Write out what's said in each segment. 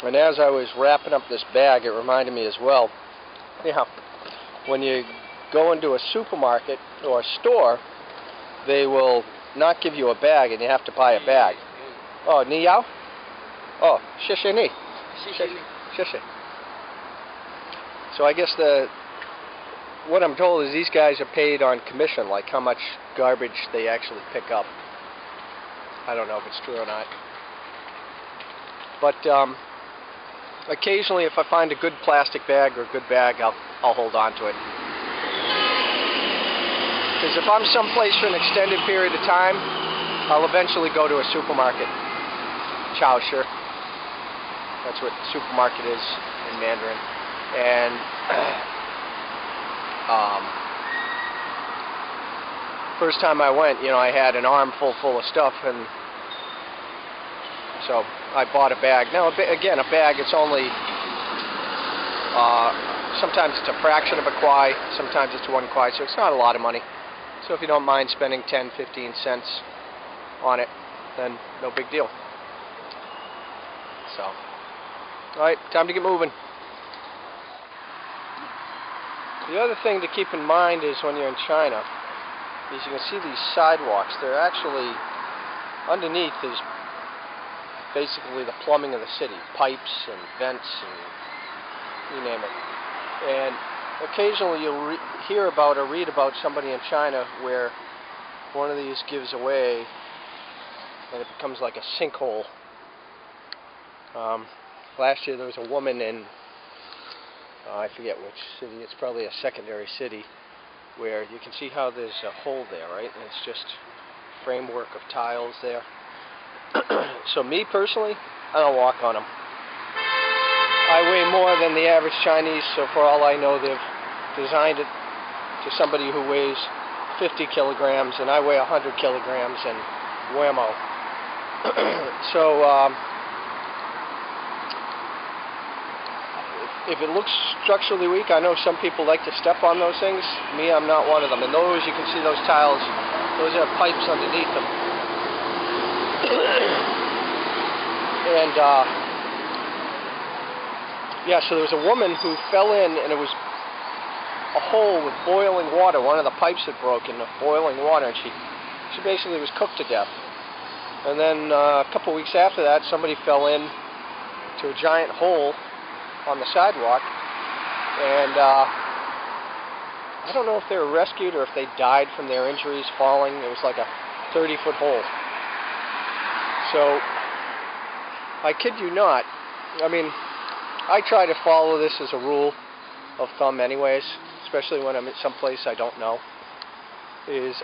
And as I was wrapping up this bag, it reminded me as well, yeah, when you go into a supermarket or a store, they will not give you a bag and you have to buy a bag. Oh, ni yao? Oh, xie ni. Xie. So I guess what I'm told is these guys are paid on commission, like how much garbage they actually pick up. I don't know if it's true or not. But occasionally if I find a good plastic bag or a good bag, I'll hold on to it. Because if I'm someplace for an extended period of time, I'll eventually go to a supermarket. Chaoshi. That's what supermarket is in Mandarin. And first time I went, I had an armful full of stuff, and so I bought a bag. Now, again, a bag, it's only, sometimes it's a fraction of a kuai, sometimes it's 1 kuai, so it's not a lot of money. So if you don't mind spending 10, 15 cents on it, then no big deal. So, alright, time to get moving. The other thing to keep in mind is when you're in China, is you can see these sidewalks. They're actually, underneath is basically the plumbing of the city. Pipes and vents and you name it. And occasionally you'll hear about or read about somebody in China where one of these gives away and it becomes like a sinkhole. Last year there was a woman in I forget which city, it's probably a secondary city, where you can see how there's a hole there, right? And it's just framework of tiles there. So me personally, I don't walk on them. I weigh more than the average Chinese, so for all I know they've designed it to somebody who weighs 50 kilograms and I weigh 100 kilograms and whammo. So if it looks structurally weak, I know some people like to step on those things. Me, I'm not one of them. And those, you can see those tiles, those have pipes underneath them. And yeah, so there was a woman who fell in, and it was a hole with boiling water. One of the pipes had broken of boiling water, and she basically was cooked to death. And then a couple weeks after that, somebody fell in to a giant hole on the sidewalk, and I don't know if they were rescued or if they died from their injuries falling. It was like a 30-foot hole. So I kid you not, I mean, I try to follow this as a rule of thumb anyways, especially when I'm at some place I don't know, is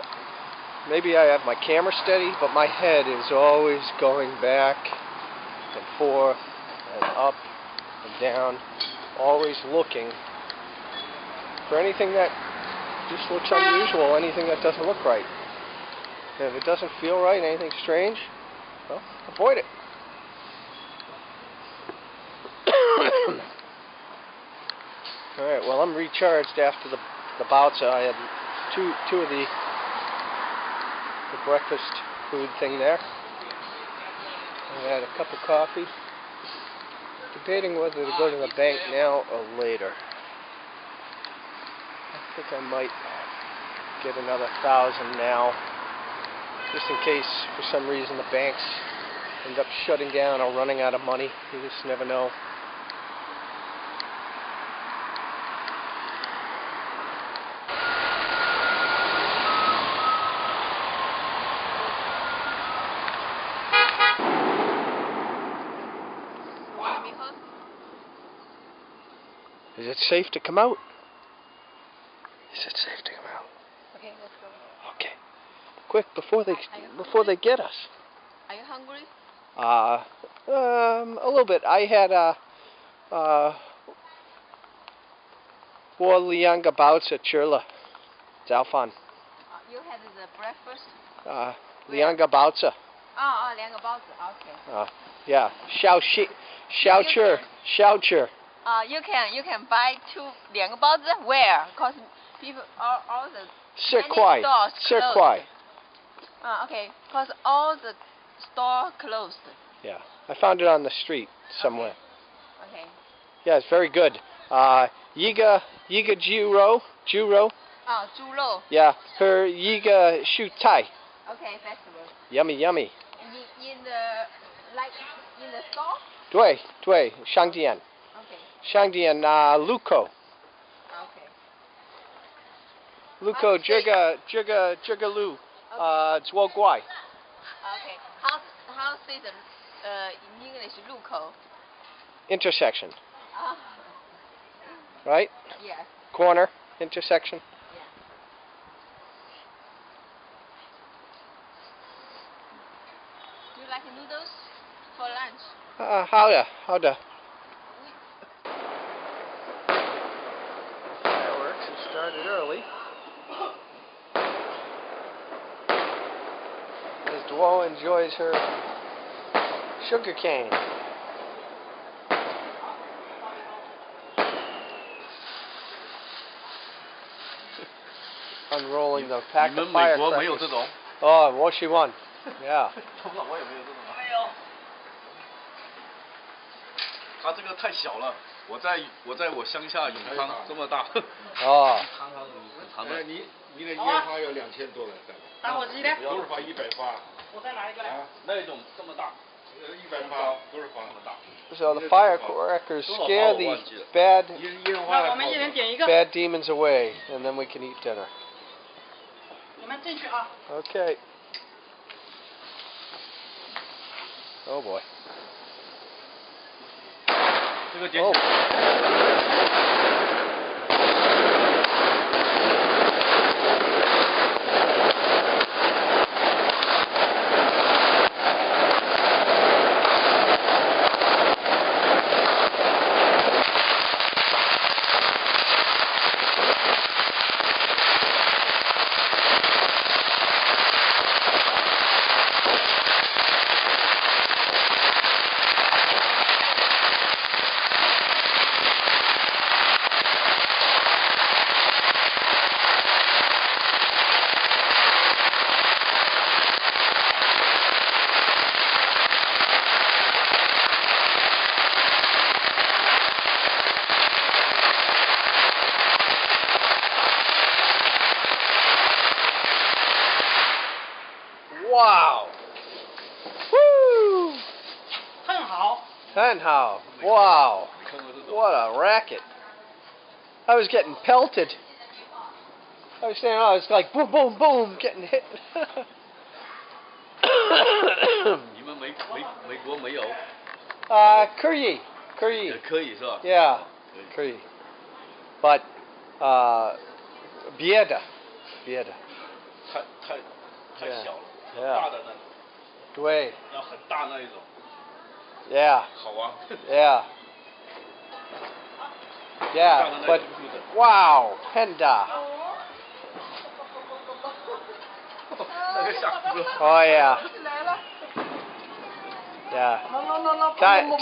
maybe I have my camera steady, but my head is always going back and forth and up and down, always looking for anything that just looks unusual, anything that doesn't look right. And if it doesn't feel right, anything strange, well, avoid it. Alright, well, I'm recharged after the baozi. I had two of the breakfast food thing there. I had a cup of coffee. Debating whether to go to the bank now or later. I think I might get another 1,000 now, just in case for some reason the banks end up shutting down or running out of money. You just never know. Is it safe to come out? Is it safe to come out? Okay, let's go. Okay. Quick, before they get us. Are you hungry? A little bit. I had Wo Lianga Baozi Chirla Zhaofan. You had the breakfast? Lianga Baozi. Oh, Lianga Baozi. Okay. Yeah. Xiao Chir. You can buy 2 Lianga Baozi. Where? Because people all the many stores closed. Okay. Because all the store closed. Yeah. I found it on the street somewhere. Okay. Yeah, it's very good. Yiga Juro. Oh, 猪肉. Yeah, her Yiga Shu Tai. Okay, vegetables. Yummy, yummy. In the in the store? 对, Shangdian. Okay. Shangdian Luko. Okay. Luko Jiga Lu. Zuo Kuai. Okay. How say the in English 路口? Intersection. Right? Yes. Corner, intersection. Yeah. Do you like noodles for lunch? How the fireworks have started early. As Dawei enjoys her sugar cane. Unrolling the pack of firecrackers. Oh, what she won? Yeah. 它这个太小了，我在我乡下永康这么大。哦。很长的。你的烟花有2000多了，打火机呢？多少发？100发。我再拿一个来。那种这么大。 100发，多少发？那么大。 So the firecrackers scare these bad demons away, and then we can eat dinner. 你们进去啊。 Okay. Oh boy. 这个捡起 Oh. ！Wow! Woo! 很好。 Wow! What a racket! I was getting pelted. I was saying, I was like boom, boom, boom, getting hit. 你们美国没有？可以可以是吧 Yeah, 可以 But 别的。太小了， Yeah. 大的那种，对。要很大那一种。 Yeah. 好玩。Yeah. Yeah, but wow, Panda. 那个吓死了。 Oh yeah. Yeah.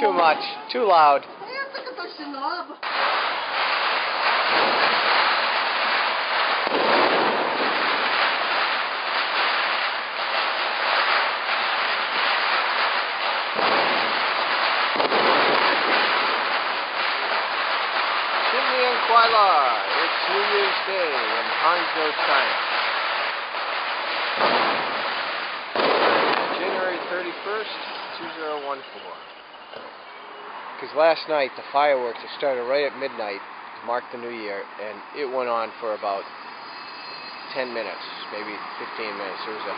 Too much. Too loud. 哎呀，这个都行了。 Nian Kuai, it's New Year's Day in Hangzhou, China. January 31st, 2014. Because last night the fireworks started right at midnight to mark the New Year, and it went on for about 10 minutes, maybe 15 minutes. There was a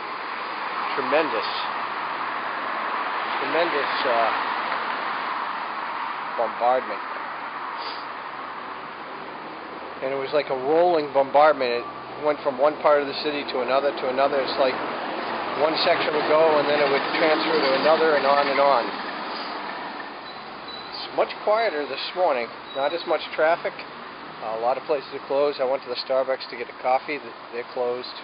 tremendous bombardment. And it was like a rolling bombardment. It went from one part of the city to another to another. It's like one section would go and then it would transfer to another and on and on. It's much quieter this morning. Not as much traffic. A lot of places are closed. I went to the Starbucks to get a coffee. They're closed.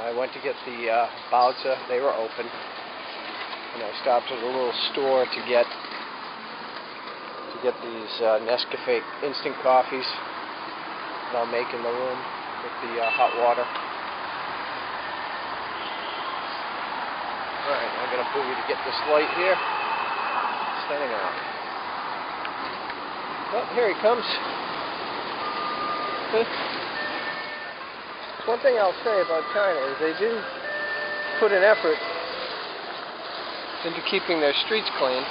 I went to get the baozi. They were open. And I stopped at a little store to get these Nescafe instant coffees that I'll make in the room with the hot water. Alright, I'm going to boogie to get this light here. Setting off. Oh, here he comes. One thing I'll say about China is they do put an effort into keeping their streets clean.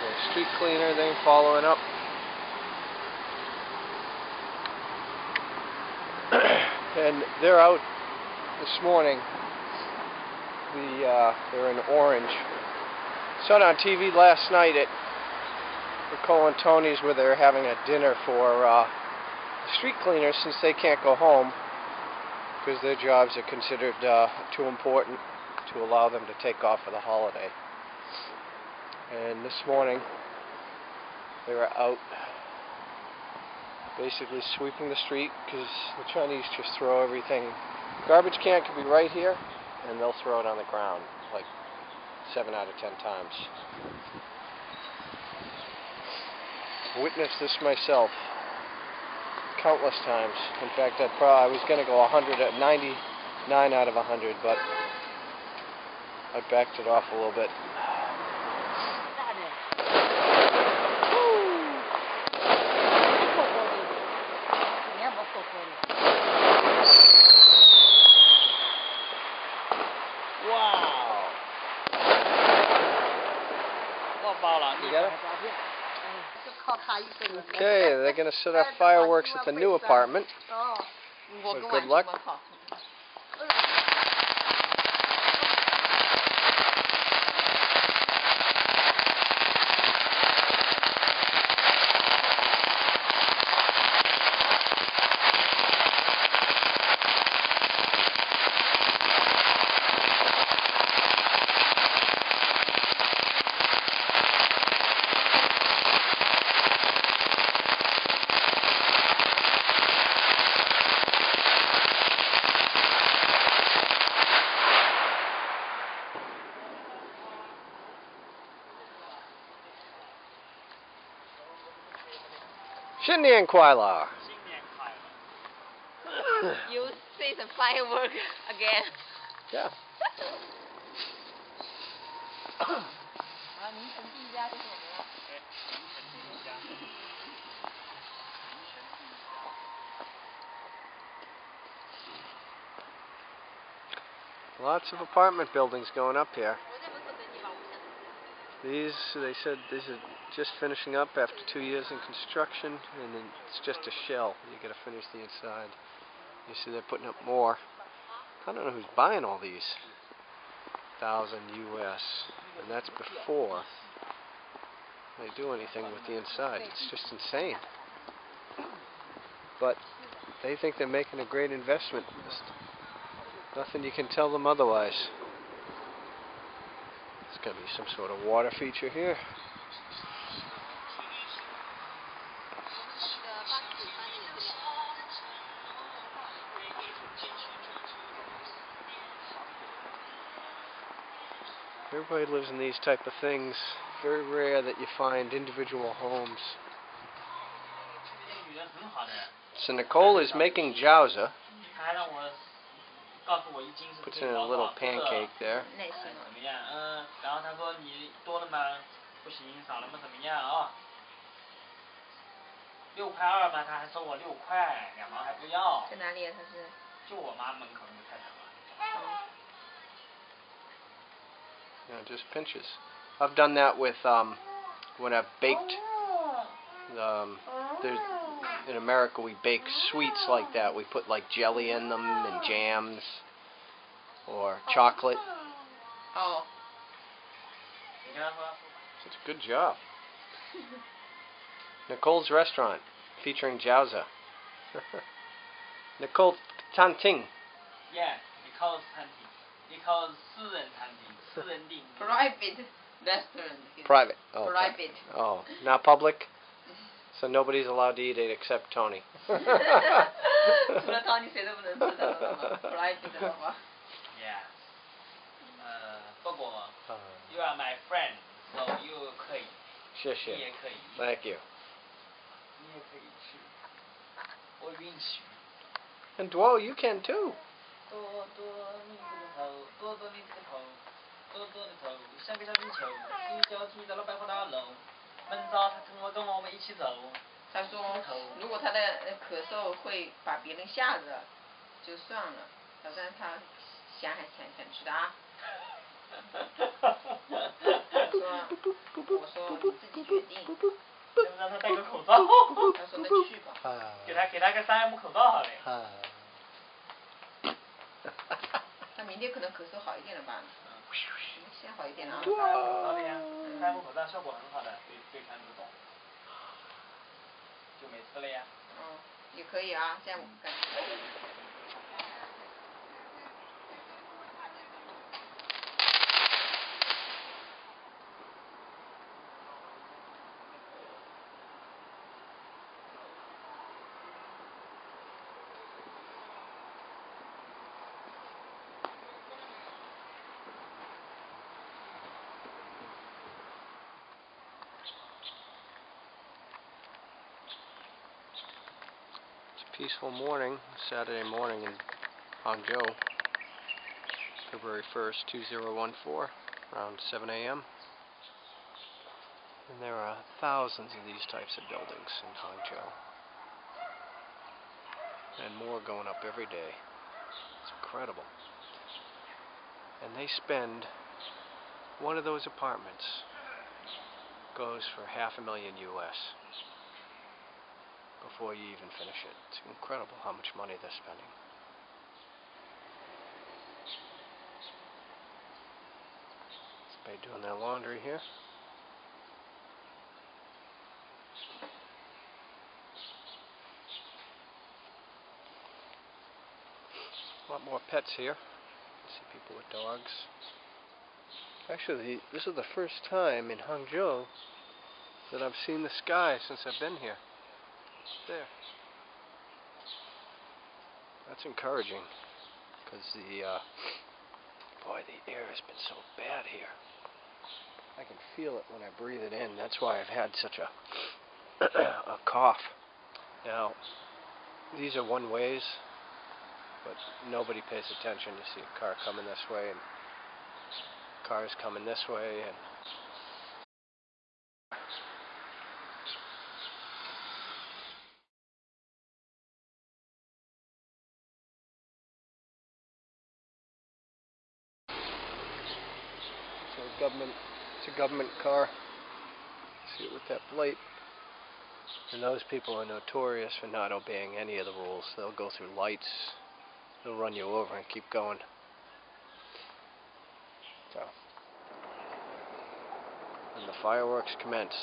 The street cleaner, they're following up. And they're out this morning. They're in orange. Saw it on TV last night at Cole and Tony's, where they're having a dinner for street cleaners, since they can't go home because their jobs are considered too important to allow them to take off for the holiday. And this morning they were out basically sweeping the street, because the Chinese just throw everything. Garbage can could be right here and they'll throw it on the ground like 7 out of 10 times. Witnessed this myself countless times. In fact, I was going to go 99 out of 100, but I backed it off a little bit. Wow. You got it? Okay, they're going to set off fireworks at the new apartment. So good luck. Nian Kuai. You see the fireworks again. Yeah. Lots of apartment buildings going up here. These, they said, these are just finishing up after 2 years in construction, and then it's just a shell. You got to finish the inside. You see, they're putting up more. I don't know who's buying all these. 1,000 US, and that's before they do anything with the inside. It's just insane. But they think they're making a great investment. Nothing you can tell them otherwise. There's got to be some sort of water feature here. Everybody lives in these type of things. Very rare that you find individual homes. So Nicole is making jiaozi. Puts in a little pancake there. Yeah, just pinches. I've done that with when I've baked. In America, we bake sweets like that. We put like jelly in them and jams or chocolate. Oh. It's a good job. Nicole's restaurant featuring jiaozi. Nicole Tanting. Yeah, Nicole's Tanting. Nicole's 私人餐厅, 私人订. Private restaurant. Private. Oh, okay. Private. Oh, not public? So nobody's allowed to eat it except Tony. 除了 Tony 谁都不能吃的了吗 ？Private 的话。Yeah. 不过 you are my friend, so you 可以。谢谢。你也可以。Thank you. 你也可以去。我允许。 And Dawei, you can too. 多多你不能偷，多走，想给他追求，手脚提到了百货大楼，门早他跟我们一起走。他说，如果他的咳嗽会把别人吓着，就算了，反正他想去的啊。我说你自己决定。要不让他戴个口罩。他说那去吧。给他个3M 口罩好了。他明天可能咳嗽好一点了吧？现在好一点了啊。3M 口罩效果很好的，对抗这种。就没事了呀。也可以啊，这样我们干。Peaceful morning, Saturday morning in Hangzhou, February 1st, 2014, around 7 a.m. And there are thousands of these types of buildings in Hangzhou, and more going up every day. It's incredible. And they spend, one of those apartments goes for $500,000 US. Before you even finish it. It's incredible how much money they're spending. Somebody doing their laundry here. A lot more pets here. See people with dogs. Actually, this is the first time in Hangzhou that I've seen the sky since I've been here. There. That's encouraging, because the air has been so bad here. I can feel it when I breathe it in. That's why I've had such a cough. Now, these are one ways, but nobody pays attention. You see a car coming this way and cars coming this way, and it's a government car. See it with that plate. And those people are notorious for not obeying any of the rules. They'll go through lights, they'll run you over and keep going. So, and the fireworks commence.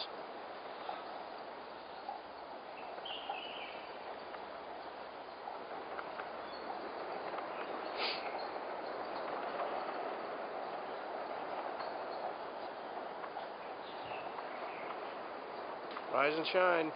Rise and shine.